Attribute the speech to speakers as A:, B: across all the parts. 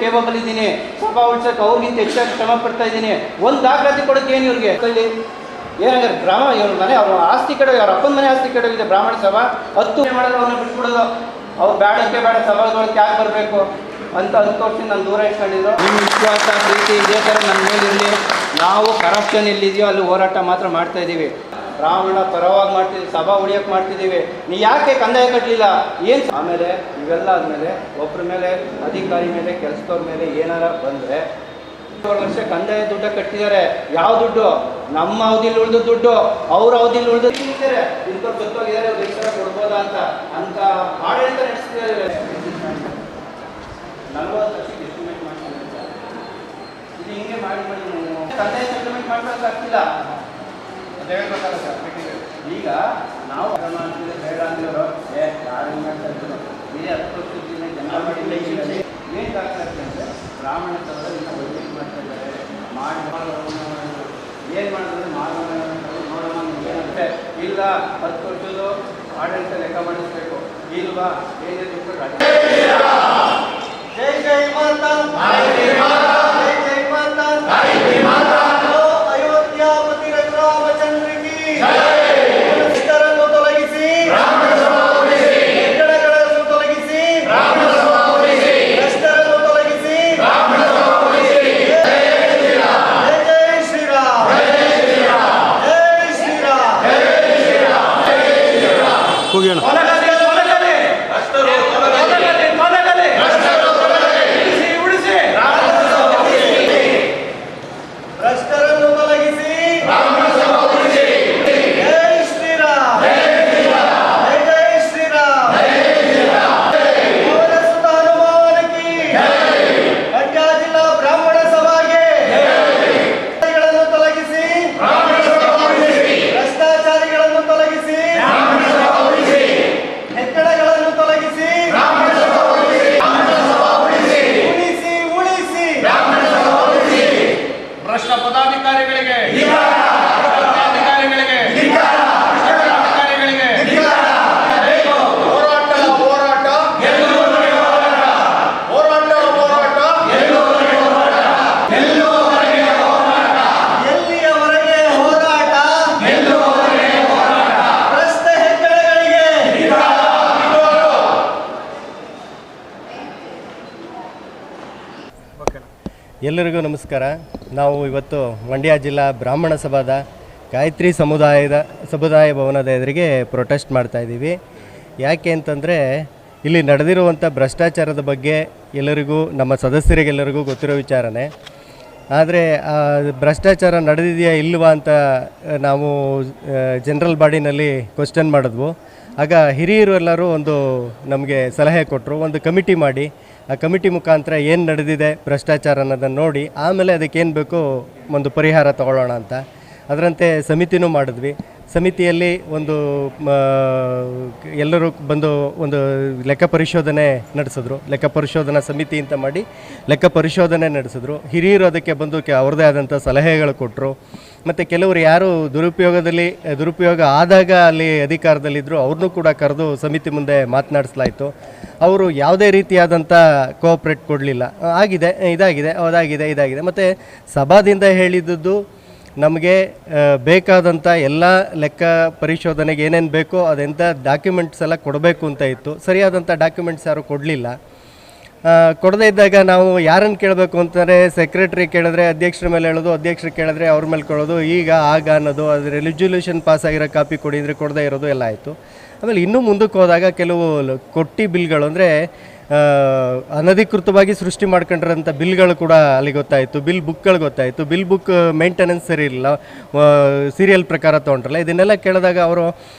A: Cable ಇದ್ದೀನಿ, ಸಭಾ ಉಳಿಸೋಕೆ ಅವ್ರಿಗಿಂತ ಹೆಚ್ಚಾಗಿ ಶ್ರಮ ಪಡ್ತಾ ಇದ್ದೀನಿ. ಒಂದು ದಾಖಲಾತಿ ಕೊಡೋಕೆ ಏನು ಇವ್ರಿಗೆ ಕೈಲಿ ಏನಾಗ ಗ್ರಾಮ ಇವ್ರ ಮನೆ ಅವ್ರ ಆಸ್ತಿ ಕಡೆ ಅವ್ರ ಅಪ್ಪನ ಮನೆ ಆಸ್ತಿ ಕಡೆ ಇದೆ ಬ್ರಾಹ್ಮಣ ಸಭಾ 10 ಮಾಡೋದು ಅವ್ರನ್ನ ಬಿಟ್ಬಿಡೋದು. ಅವ್ರು ಬೇಡಕ್ಕೆ ಬೇಡ ಸಭಾದೊಳಗೆ ಯಾಕೆ ಬರಬೇಕು ಅಂತ 10 ವರ್ಷ ನಾನು ದೂರ ಇಟ್ಕೊಂಡಿದ್ದು. ನಿಮ್ಮ ವಿಶ್ವಾಸ ಪ್ರೀತಿ ಇದೇ ಥರ ನನ್ನ ಮೇಲಿರಲಿ. ನಾವು ಕರಪ್ಷನ್ ಎಲ್ಲಿದೆಯೋ ಅಲ್ಲಿ ಹೋರಾಟ ಮಾತ್ರ ಮಾಡ್ತಾ ಇದ್ದೀವಿ. ಬ್ರಾಹ್ಮಣ ಪರವಾಗಿ ಮಾಡ್ತಿದ್ದೀವಿ, ಸಭಾ ಉಳಿಯೋಕೆ ಮಾಡ್ತಿದ್ದೀವಿ. ನೀ ಯಾಕೆ ಕಂದಾಯ ಕಟ್ಟಲಿಲ್ಲ ಏನು? ಆಮೇಲೆ ಇವೆಲ್ಲ ಆದಮೇಲೆ ಒಬ್ಬರ ಮೇಲೆ ಅಧಿಕಾರಿ ಮೇಲೆ ಕೆಲಸದವ್ರ ಮೇಲೆ ಏನಾರ ಬಂದರೆ 2 ವರ್ಷ ಕಂದಾಯ ದುಡ್ಡು ಕಟ್ಟಿದ್ದಾರೆ. ಯಾವ ದುಡ್ಡು? ನಮ್ಮ ಅವಧಿಲಿ ಉಳಿದ ದುಡ್ಡು, ಅವ್ರ ಅವಧಿಲಿ ಉಳಿದ ಇದ್ದಾರೆ. ಇಂಥವ್ರು ಗೊತ್ತಾಗಿದ್ದಾರೆ ರೈತರ ಕೊಡ್ಬೋದಾ ಅಂತ ಆಡಳಿತ ನಡೆಸ್ತಿದ್ದಾರೆ. 40 ವರ್ಷಕ್ಕೆ ಎಸ್ಟಿಮೇಟ್ ಮಾಡ್ತಿದ್ದಾರೆ. ಇದು ಹಿಂಗೆ ಮಾಡಿ ನೀವು ಕಂದಾಯ ಸೆಟಲ್ಮೆಂಟ್ ಮಾಡ್ಕೊಳಕ್ಕಾಗ್ತಿಲ್ಲ. ಅದು ಹೇಳ್ಬೇಕಲ್ಲ ಸರ್. ಈಗ ನಾವು ಮಾಡ್ತಿದ್ರೆ ಬೇಡ ಅಂದಿರೋ ಯಾರು ಮಾಡ್ತಾ ಇದ್ರು ಬೇರೆ 10 ವರ್ಷದಿಂದ ಜನ ಮಾಡಿಲ್ಲ. ಏನು ದಾಖಲಾತಿ ಅಂದರೆ ಬ್ರಾಹ್ಮಣ ಸಭಾ ಇನ್ನು ಒಳ್ಳೆ ಮಾಡ್ತಾ ಇದ್ದಾರೆ. ಏನು ಮಾಡಿದ್ರೆ ನೋಡೋಣ ಏನಂತೆ ಇಲ್ಲ 10 ವರ್ಷದ್ದು ಆಡಳಿತ ಲೆಕ್ಕ ಮಾಡಿಸ್ಬೇಕು ಇಲ್ವಾ ಏನೇ ಜೈ ಜೈ ಮಾತಾ, ಜೈ ಜೈ ಮಾತಾ, ಅಯೋಧ್ಯಾಪತಿ ರಾಮಚಂದ್ರ ಕಿ ಇಷ್ಟರನ್ನು ತೊಲಗಿಸಿ, ಹೆಗ್ಗಣಗಳನ್ನು ತೊಲಗಿಸಿ, ಭ್ರಷ್ಟರನ್ನು ತೊಲಗಿಸಿ. ಹೋಗೋಣ. ಭ್ರಷ್ಟರನ್ನು ತೊಲಗಿಸಿ, ಜೈ ಶ್ರೀರಾಮ್, ಜೈ ಜೈ ಶ್ರೀರಾಮ್. ಸುತ ಹನುಮಾನಕಿ ಮಂಡ್ಯ ಜಿಲ್ಲಾ ಬ್ರಾಹ್ಮಣ ಸಭಾಗೆ ತೊಲಗಿಸಿ, ಭ್ರಷ್ಟಾಚಾರಿಗಳನ್ನು ತೊಲಗಿಸಿ, ಹೆಗ್ಗಣಗಳನ್ನು ತೊಲಗಿಸಿ, ಉಳಿಸಿ ಉಳಿಸಿ.
B: ಭ್ರಷ್ಟ ಪದಾಧಿಕಾರಿಗಳಿಗೆ
A: ಎಲ್ಲಿಯವರೆಗೆ ಹೋರಾಟ, ಭ್ರಷ್ಟ ಹೆಗ್ಗಣಗಳಿಗೆ.
C: ಎಲ್ಲರಿಗೂ ನಮಸ್ಕಾರ. ನಾವು ಇವತ್ತು ಮಂಡ್ಯ ಜಿಲ್ಲಾ ಬ್ರಾಹ್ಮಣ ಸಭಾದ ಗಾಯತ್ರಿ ಸಮುದಾಯ ಭವನದ ಎದುರಿಗೆ ಪ್ರೊಟೆಸ್ಟ್ ಮಾಡ್ತಾಯಿದ್ದೀವಿ. ಯಾಕೆ ಅಂತಂದರೆ ಇಲ್ಲಿ ನಡೆದಿರುವಂಥ ಭ್ರಷ್ಟಾಚಾರದ ಬಗ್ಗೆ ಎಲ್ಲರಿಗೂ ನಮ್ಮ ಸದಸ್ಯರಿಗೆಲ್ಲರಿಗೂ ಗೊತ್ತಿರೋ ವಿಚಾರನೇ. ಆದರೆ ಭ್ರಷ್ಟಾಚಾರ ನಡೆದಿದೆಯಾ ಇಲ್ವಾ ಅಂತ ನಾವು ಜನರಲ್ ಬಾಡಿನಲ್ಲಿ ಕ್ವಶನ್ ಮಾಡಿದ್ವು. ಆಗ ಹಿರಿಯರು ಎಲ್ಲರೂ ಒಂದು ನಮಗೆ ಸಲಹೆ ಕೊಟ್ಟರು, ಒಂದು ಕಮಿಟಿ ಮಾಡಿ ಆ ಕಮಿಟಿ ಮುಖಾಂತರ ಏನು ನಡೆದಿದೆ ಭ್ರಷ್ಟಾಚಾರ ಅನ್ನೋದನ್ನು ನೋಡಿ ಆಮೇಲೆ ಅದಕ್ಕೇನು ಬೇಕೋ ಒಂದು ಪರಿಹಾರ ತಗೊಳ್ಳೋಣ ಅಂತ. ಅದರಂತೆ ಸಮಿತಿನೂ ಮಾಡಿದ್ವಿ. ಸಮಿತಿಯಲ್ಲಿ ಒಂದು ಎಲ್ಲರೂ ಬಂದು ಒಂದು ಲೆಕ್ಕ ಪರಿಶೋಧನೆ ನಡೆಸಿದ್ರು. ಲೆಕ್ಕ ಪರಿಶೋಧನಾ ಸಮಿತಿ ಅಂತ ಮಾಡಿ ಲೆಕ್ಕ ಪರಿಶೋಧನೆ ನಡೆಸಿದ್ರು. ಹಿರಿಯರು ಅದಕ್ಕೆ ಬಂದು ಅವ್ರದ್ದೇ ಆದಂಥ ಸಲಹೆಗಳು ಕೊಟ್ಟರು. ಮತ್ತು ಕೆಲವರು ಯಾರು ದುರುಪಯೋಗ ಆದಾಗ ಅಲ್ಲಿ ಅಧಿಕಾರದಲ್ಲಿದ್ದರು ಅವ್ರನ್ನೂ ಕೂಡ ಕರೆದು ಸಮಿತಿ ಮುಂದೆ ಮಾತನಾಡಿಸಲಾಯಿತು. ಅವರು ಯಾವುದೇ ರೀತಿಯಾದಂಥ ಕೋಆಪ್ರೇಟ್ ಕೊಡಲಿಲ್ಲ. ಆಗಿದೆ, ಇದಾಗಿದೆ. ಮತ್ತು ಸಭಾದಿಂದ ಹೇಳಿದ್ದು ನಮಗೆ ಬೇಕಾದಂಥ ಎಲ್ಲ ಲೆಕ್ಕ ಪರಿಶೋಧನೆಗೆ ಏನೇನು ಬೇಕೋ ಅದೆಂಥ ಡಾಕ್ಯುಮೆಂಟ್ಸ್ ಎಲ್ಲ ಕೊಡಬೇಕು ಅಂತ ಇತ್ತು. ಸರಿಯಾದಂಥ ಡಾಕ್ಯುಮೆಂಟ್ಸ್ ಯಾರು ಕೊಡಲಿಲ್ಲ. ಕೊಡದೇ ಇದ್ದಾಗ ನಾವು ಯಾರನ್ನು ಕೇಳಬೇಕು ಅಂತಂದರೆ ಸೆಕ್ರೆಟ್ರಿ ಕೇಳಿದ್ರೆ ಅಧ್ಯಕ್ಷರ ಮೇಲೆ ಹೇಳೋದು, ಅಧ್ಯಕ್ಷರು ಕೇಳಿದ್ರೆ ಅವ್ರ ಮೇಲೆ ಕೊಡೋದು, ಈಗ ಆಗ ಅನ್ನೋದು, ಅದು ರೆಸಲ್ಯೂಷನ್ ಪಾಸ್ ಆಗಿರೋ ಕಾಪಿ ಕೊಡಿ ಅಂದರೆ ಕೊಡದೇ ಇರೋದು ಎಲ್ಲ ಆಯಿತು. ಆಮೇಲೆ ಇನ್ನೂ ಮುಂದಕ್ಕೆ ಹೋದಾಗ ಕೆಲವು ಬಿಲ್ಗಳು ಅಂದರೆ ಅನಧಿಕೃತವಾಗಿ ಸೃಷ್ಟಿ ಮಾಡ್ಕೊಂಡಿರೋಂಥ ಬಿಲ್ಗಳು ಕೂಡ ಅಲ್ಲಿ ಗೊತ್ತಾಯಿತು. ಬಿಲ್ ಬುಕ್ಗಳು ಗೊತ್ತಾಯಿತು. ಬಿಲ್ ಬುಕ್ ಮೇಂಟೆನೆನ್ಸ್ ಸರಿ ಇರಲಿಲ್ಲ, ಸೀರಿಯಲ್ ಪ್ರಕಾರ ತೊಗೊಂಡ್ರಲ್ಲ. ಇದನ್ನೆಲ್ಲ ಕೇಳಿದಾಗ ಅವರು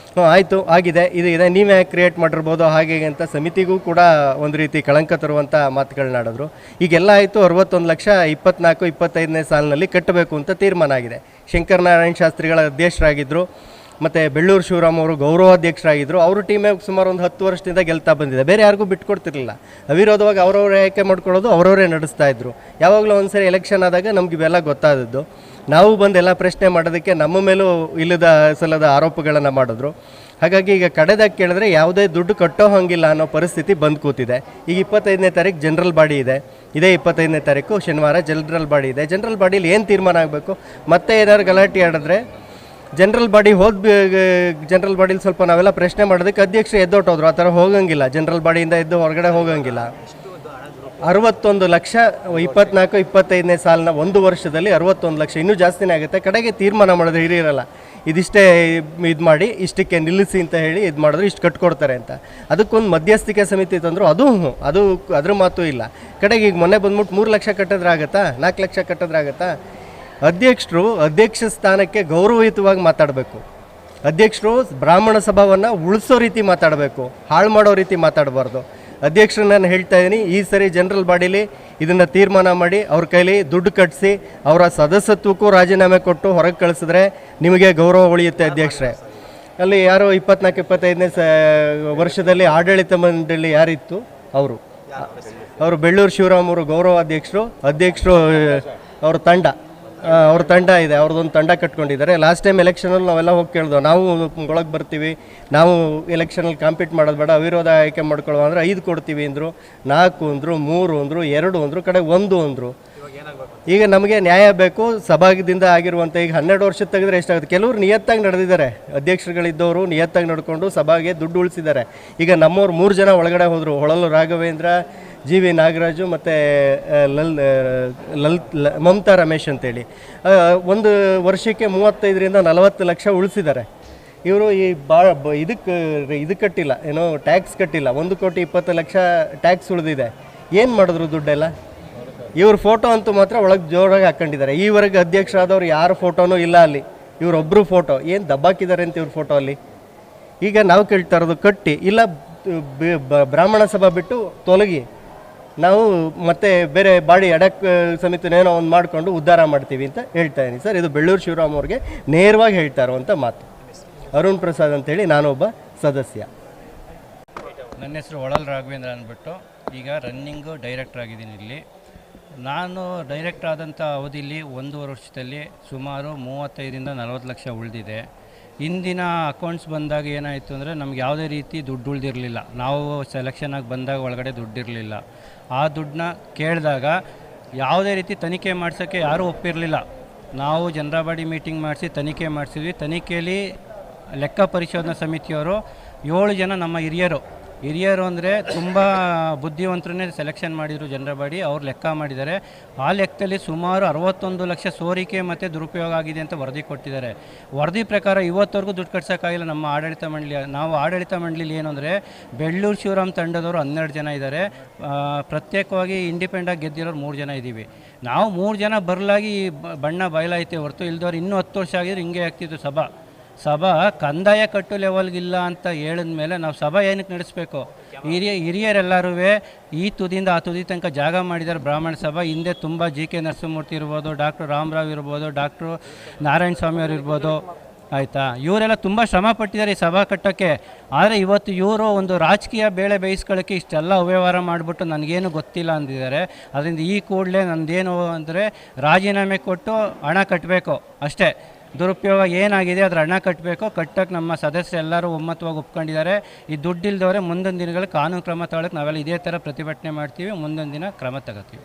C: ಆಯಿತು, ಆಗಿದೆ, ಇದು ಇದೆ, ನೀವೇ ಕ್ರಿಯೇಟ್ ಮಾಡಿರ್ಬೋದು ಹಾಗೆ ಅಂತ ಸಮಿತಿಗೂ ಕೂಡ ಒಂದು ರೀತಿ ಕಳಂಕ ತರುವಂಥ ಮಾತುಗಳನ್ನಾಡಿದ್ರು. ಈಗೆಲ್ಲ ಆಯಿತು. 61 ಲಕ್ಷ 24-25ನೇ ಸಾಲಿನಲ್ಲಿ ಕಟ್ಟಬೇಕು ಅಂತ ತೀರ್ಮಾನ ಆಗಿದೆ. ಶಂಕರನಾರಾಯಣ ಶಾಸ್ತ್ರಿಗಳ ಅಧ್ಯಕ್ಷರಾಗಿದ್ದರು. ಮತ್ತು ಬೆಳ್ಳೂರು ಶಿವರಾಮ್ ಅವರು ಗೌರವಾಧ್ಯಕ್ಷರಾಗಿದ್ದರು. ಅವರು ಟೀಮೇ ಸುಮಾರು ಒಂದು 10 ವರ್ಷದಿಂದ ಗೆಲ್ತಾ ಬಂದಿದೆ. ಬೇರೆ ಯಾರಿಗೂ ಬಿಟ್ಕೊಡ್ತಿರ್ಲಿಲ್ಲ. ಅವಿರೋಧವಾಗಿ ಅವರವರೇ ಆಯ್ಕೆ ಮಾಡ್ಕೊಳ್ಳೋದು, ಅವರವರೇ ನಡೆಸ್ತಾ ಇದ್ದರು. ಯಾವಾಗಲೂ ಒಂದು ಸರಿ ಎಲೆಕ್ಷನ್ ಆದಾಗ ನಮ್ಗೆ ಇವೆಲ್ಲ ಗೊತ್ತಾದದ್ದು. ನಾವು ಬಂದು ಎಲ್ಲ ಪ್ರಶ್ನೆ ಮಾಡೋದಕ್ಕೆ ನಮ್ಮ ಮೇಲೂ ಇಲ್ಲದ ಸಲದ ಆರೋಪಗಳನ್ನು ಮಾಡಿದ್ರು. ಹಾಗಾಗಿ ಈಗ ಕಡೆದಾಗ ಕೇಳಿದ್ರೆ ಯಾವುದೇ ದುಡ್ಡು ಕಟ್ಟೋ ಹಂಗಿಲ್ಲ ಅನ್ನೋ ಪರಿಸ್ಥಿತಿ ಬಂದು ಕೂತಿದೆ. ಈಗ 25ನೇ ತಾರೀಕು ಜನರಲ್ ಬಾಡಿ ಇದೆ, ಇದೇ 25ನೇ ತಾರೀಕು ಶನಿವಾರ ಜನರಲ್ ಬಾಡಿ ಇದೆ. ಜನರಲ್ ಬಾಡಿಲಿ ಏನು ತೀರ್ಮಾನ ಆಗಬೇಕು? ಮತ್ತೆ ಏನಾದ್ರು ಗಲಾಟೆ ಆಡಿದ್ರೆ ಜನರಲ್ ಬಾಡಿ ಜನರಲ್ ಬಾಡಿಲಿ ಸ್ವಲ್ಪ ನಾವೆಲ್ಲ ಪ್ರಶ್ನೆ ಮಾಡೋದಕ್ಕೆ ಅಧ್ಯಕ್ಷರು ಎದ್ದೊಟ್ಟೋದ್ರು. ಆ ಥರ ಹೋಗಂಗಿಲ್ಲ, ಜನರಲ್ ಬಾಡಿಯಿಂದ ಎದ್ದು ಹೊರಗಡೆ ಹೋಗಂಗಿಲ್ಲ. 61 ಲಕ್ಷ 24-25ನೇ ಸಾಲಿನ ಒಂದು ವರ್ಷದಲ್ಲಿ 61 ಲಕ್ಷ, ಇನ್ನೂ ಜಾಸ್ತಿನೇ ಆಗುತ್ತೆ. ಕಡೆಗೆ ತೀರ್ಮಾನ ಮಾಡಿದ್ರೆ ಹಿರಿಯರಲ್ಲ ಇದಿಷ್ಟೇ ಇದು ಮಾಡಿ ಇಷ್ಟಕ್ಕೆ ನಿಲ್ಲಿಸಿ ಅಂತ ಹೇಳಿ ಇದು ಮಾಡಿದ್ರು ಇಷ್ಟು ಕಟ್ಕೊಡ್ತಾರೆ ಅಂತ. ಅದಕ್ಕೊಂದು ಮಧ್ಯಸ್ಥಿಕೆ ಸಮಿತಿ ತಂದರು, ಅದು ಅದ್ರ ಮಾತು ಇಲ್ಲ. ಕಡೆಗೆ ಈಗ ಮೊನ್ನೆ ಬಂದ್ಬಿಟ್ಟು 3 ಲಕ್ಷ ಕಟ್ಟಿದ್ರೆ ಆಗುತ್ತಾ, 4 ಲಕ್ಷ ಕಟ್ಟಿದ್ರೆ ಆಗುತ್ತಾ? ಅಧ್ಯಕ್ಷರು ಅಧ್ಯಕ್ಷ ಸ್ಥಾನಕ್ಕೆ ಗೌರವಯುತವಾಗಿ ಮಾತಾಡಬೇಕು. ಅಧ್ಯಕ್ಷರು ಬ್ರಾಹ್ಮಣ ಸಭಾವನ್ನು ಉಳಿಸೋ ರೀತಿ ಮಾತಾಡಬೇಕು, ಹಾಳು ಮಾಡೋ ರೀತಿ ಮಾತಾಡಬಾರ್ದು. ಅಧ್ಯಕ್ಷರು ನಾನು ಹೇಳ್ತಾ ಇದ್ದೀನಿ, ಈ ಸರಿ ಜನರಲ್ ಬಾಡಿಲಿ ಇದನ್ನು ತೀರ್ಮಾನ ಮಾಡಿ ಅವ್ರ ಕೈಲಿ ದುಡ್ಡು ಕಟ್ಟಿಸಿ ಅವರ ಸದಸ್ಯತ್ವಕ್ಕೂ ರಾಜೀನಾಮೆ ಕೊಟ್ಟು ಹೊರಗೆ ಕಳಿಸಿದ್ರೆ ನಿಮಗೆ ಗೌರವ ಉಳಿಯುತ್ತೆ ಅಧ್ಯಕ್ಷರೇ. ಅಲ್ಲಿ ಯಾರೋ 24-25ನೇ ವರ್ಷದಲ್ಲಿ ಆಡಳಿತ ಮಂಡಳಿ ಯಾರಿತ್ತು ಅವರು ಬೆಳ್ಳೂರು ಶಿವರಾಮ್ ಅವರು ಗೌರವ ಅಧ್ಯಕ್ಷರು ಅವ್ರ ತಂಡ ಇದೆ, ಅವ್ರದ್ದೊಂದು ತಂಡ ಕಟ್ಕೊಂಡಿದ್ದಾರೆ. ಲಾಸ್ಟ್ ಟೈಮ್ ಎಲೆಕ್ಷನಲ್ಲಿ ನಾವೆಲ್ಲ ಹೋಗಿ ಕೇಳಿದ್ವು, ನಾವು ಒಳಗೆ ಬರ್ತೀವಿ, ನಾವು ಎಲೆಕ್ಷನಲ್ಲಿ ಕಾಂಪೀಟ್ ಮಾಡೋದು ಬೇಡ, ಅವಿರೋಧ ಆಯ್ಕೆ ಮಾಡ್ಕೊಳ್ಳೋ ಅಂದರೆ 5 ಕೊಡ್ತೀವಿ ಅಂದರು, 4 ಅಂದರು, 3 ಅಂದರು, 2 ಅಂದರು, ಕಡೆ 1 ಅಂದರು. ಈಗ ನಮಗೆ ನ್ಯಾಯ ಬೇಕು. ಸಭಾದಿಂದ ಆಗಿರುವಂಥ ಈಗ 12 ವರ್ಷ ತೆಗೆದ್ರೆ ಎಷ್ಟಾಗುತ್ತೆ? ಕೆಲವರು ನಿಯತ್ತಾಗಿ ನಡೆದಿದ್ದಾರೆ, ಅಧ್ಯಕ್ಷರುಗಳಿದ್ದವರು ನಿಯತ್ತಾಗಿ ನಡ್ಕೊಂಡು ಸಭಾಗೆ ದುಡ್ಡು ಉಳಿಸಿದ್ದಾರೆ. ಈಗ ನಮ್ಮವ್ರು 3 ಜನ ಒಳಗಡೆ ಹೋದರು, ಹೊಳಲು ರಾಘವೇಂದ್ರ, ಜಿ ವಿ ನಾಗರಾಜು ಮತ್ತು ಮಮತಾ ರಮೇಶ್ ಅಂತೇಳಿ. ಒಂದು ವರ್ಷಕ್ಕೆ 35-40 ಲಕ್ಷ ಉಳಿಸಿದ್ದಾರೆ. ಇವರು ಈ ಇದು ಕಟ್ಟಿಲ್ಲ, ಏನೋ ಟ್ಯಾಕ್ಸ್ ಕಟ್ಟಿಲ್ಲ. 1,20,00,000 ಟ್ಯಾಕ್ಸ್ ಉಳಿದಿದೆ. ಏನು ಮಾಡಿದ್ರು ದುಡ್ಡೆಲ್ಲ? ಇವ್ರ ಫೋಟೋ ಅಂತೂ ಮಾತ್ರ ಒಳಗೆ ಜೋರಾಗಿ ಹಾಕ್ಕೊಂಡಿದ್ದಾರೆ. ಈವರೆಗೆ ಅಧ್ಯಕ್ಷರಾದವ್ರು ಯಾರ ಫೋಟೋನೂ ಇಲ್ಲ ಅಲ್ಲಿ, ಇವರೊಬ್ಬರು ಫೋಟೋ ಏನು ದಬ್ಬಾಕಿದ್ದಾರೆ ಅಂತ ಇವ್ರ ಫೋಟೋ ಅಲ್ಲಿ. ಈಗ ನಾವು ಕೇಳ್ತಾ ಇರೋದು ಕಟ್ಟಿ ಇಲ್ಲ, ಬ್ರಾಹ್ಮಣ ಸಭಾ ಬಿಟ್ಟು ತೊಲಗಿ, ನಾವು ಮತ್ತೆ ಬೇರೆ ಬಾಡಿ ಅಡಕ್ ಸಮಿತಿನೇನೋ ಒಂದು ಮಾಡಿಕೊಂಡು ಉದ್ಧಾರ ಮಾಡ್ತೀವಿ ಅಂತ ಹೇಳ್ತಾ ಇದ್ದೀನಿ ಸರ್. ಇದು ಬೆಳ್ಳೂರು ಶಿವರಾಮ್ ಅವ್ರಿಗೆ ನೇರವಾಗಿ ಹೇಳ್ತಾ ಇರುವಂಥ ಮಾತು. ಅರುಣ್ ಪ್ರಸಾದ್ ಅಂತೇಳಿ ನಾನೊಬ್ಬ ಸದಸ್ಯ.
D: ನನ್ನ ಹೆಸರು ಹೊಳಲ್ ರಾಘವೇಂದ್ರ ಅಂದ್ಬಿಟ್ಟು, ಈಗ ರನ್ನಿಂಗು ಡೈರೆಕ್ಟರ್ ಆಗಿದ್ದೀನಿ ಇಲ್ಲಿ. ನಾನು ಡೈರೆಕ್ಟರ್ ಆದಂಥ ಅವಧಿಯಲ್ಲಿ 1.5 ವರ್ಷದಲ್ಲಿ ಸುಮಾರು 35-40 ಲಕ್ಷ ಉಳಿದಿದೆ. ಇಂದಿನ ಅಕೌಂಟ್ಸ್ ಬಂದಾಗ ಏನಾಯಿತು ಅಂದರೆ ನಮ್ಗೆ ಯಾವುದೇ ರೀತಿ ದುಡ್ಡು ಉಳಿದಿರಲಿಲ್ಲ. ನಾವು ಸೆಲೆಕ್ಷನಾಗಿ ಬಂದಾಗ ಒಳಗಡೆ ದುಡ್ಡಿರಲಿಲ್ಲ. ಆ ದುಡ್ಡನ್ನ ಕೇಳಿದಾಗ ಯಾವುದೇ ರೀತಿ ತನಿಖೆ ಮಾಡಿಸೋಕ್ಕೆ ಯಾರೂ ಒಪ್ಪಿರಲಿಲ್ಲ. ನಾವು ಜನರ ಬಾಡಿ ಮೀಟಿಂಗ್ ಮಾಡಿಸಿ ತನಿಖೆ ಮಾಡಿಸಿದ್ವಿ. ತನಿಖೆಯಲ್ಲಿ ಲೆಕ್ಕ ಪರಿಶೋಧನಾ ಸಮಿತಿಯವರು 7 ಜನ ನಮ್ಮ ಹಿರಿಯರು ಅಂದರೆ ತುಂಬ ಬುದ್ಧಿವಂತರನ್ನೇ ಸೆಲೆಕ್ಷನ್ ಮಾಡಿದರು ಜನರ ಬಾಡಿ. ಅವ್ರು ಲೆಕ್ಕ ಮಾಡಿದ್ದಾರೆ. ಆ ಲೆಕ್ಕದಲ್ಲಿ ಸುಮಾರು 61 ಲಕ್ಷ ಸೋರಿಕೆ ಮತ್ತು ದುರುಪಯೋಗ ಆಗಿದೆ ಅಂತ ವರದಿ ಕೊಟ್ಟಿದ್ದಾರೆ. ವರದಿ ಪ್ರಕಾರ ಇವತ್ತವರೆಗೂ ದುಡ್ಡು ಕಟ್ಸೋಕ್ಕಾಗಿಲ್ಲ ನಮ್ಮ ಆಡಳಿತ ಮಂಡಳಿ. ನಾವು ಆಡಳಿತ ಮಂಡಳಿಲಿ ಏನು ಅಂದರೆ ಬೆಳ್ಳೂರು ಶಿವರಾಮ್ ತಂಡದವರು 12 ಜನ ಇದ್ದಾರೆ. ಪ್ರತ್ಯೇಕವಾಗಿ ಇಂಡಿಪೆಂಡಾಗಿ ಗೆದ್ದಿರೋರು 3 ಜನ ಇದ್ದೀವಿ. ನಾವು 3 ಜನ ಬರಲಾಗಿ ಬಣ್ಣ ಬಯಲಾಯ್ತೇ ಹೊರತು ಇಲ್ದವ್ರು ಇನ್ನೂ 10 ವರ್ಷ ಆಗಿದ್ರೆ ಹಿಂಗೆ ಆಗ್ತಿತ್ತು. ಸಭಾ ಕಂದಾಯ ಕಟ್ಟು ಲೆವೆಲ್ಗಿಲ್ಲ ಅಂತ ಹೇಳಿದ ಮೇಲೆ ನಾವು ಸಭಾ ಏನಕ್ಕೆ ನಡೆಸಬೇಕು? ಹಿರಿಯರೆಲ್ಲರೂ ಈ ತುದಿಯಿಂದ ಆ ತುದಿ ತನಕ ಜಾಗ ಮಾಡಿದ್ದಾರೆ ಬ್ರಾಹ್ಮಣ ಸಭಾ. ಹಿಂದೆ ತುಂಬ JK ನರಸಿಂಹಮೂರ್ತಿ ಇರ್ಬೋದು, ಡಾಕ್ಟರ್ ರಾಮರಾವ್ ಇರ್ಬೋದು, ಡಾಕ್ಟ್ರು ನಾರಾಯಣ ಸ್ವಾಮಿ ಅವರು ಇರ್ಬೋದು, ಆಯಿತಾ, ಇವರೆಲ್ಲ ತುಂಬ ಶ್ರಮ ಪಟ್ಟಿದ್ದಾರೆ ಈ ಸಭಾ ಕಟ್ಟೋಕ್ಕೆ. ಆದರೆ ಇವತ್ತು ಇವರು ಒಂದು ರಾಜಕೀಯ ಬೇಳೆ ಬೇಯಿಸ್ಕೊಳ್ಳೋಕ್ಕೆ ಇಷ್ಟೆಲ್ಲ ಅವ್ಯವಹಾರ ಮಾಡಿಬಿಟ್ಟು ನನಗೇನು ಗೊತ್ತಿಲ್ಲ ಅಂದಿದ್ದಾರೆ. ಅದರಿಂದ ಈ ಕೂಡಲೇ ನಂದೇನು ಅಂದರೆ ರಾಜೀನಾಮೆ ಕೊಟ್ಟು ಹಣ ಕಟ್ಟಬೇಕು ಅಷ್ಟೇ. ದುರುಪಯೋಗ ಏನಾಗಿದೆ ಅದರ ಹಣ ಕಟ್ಟಕ್ಕೆ ನಮ್ಮ ಸದಸ್ಯರು ಎಲ್ಲರೂ ಒಮ್ಮತವಾಗಿ ಒಪ್ಕೊಂಡಿದ್ದಾರೆ. ಈ ದುಡ್ಡಿಲ್ದವರೆ ಮುಂದಿನ ದಿನಗಳಲ್ಲಿ ಕಾನೂನು ಕ್ರಮ ತಗೊಳ್ಳೋಕೆ ನಾವೆಲ್ಲ ಇದೇ ಥರ ಪ್ರತಿಭಟನೆ ಮಾಡ್ತೀವಿ. ಮುಂದೊಂದು ದಿನ ಕ್ರಮ ತಗೋತೀವಿ.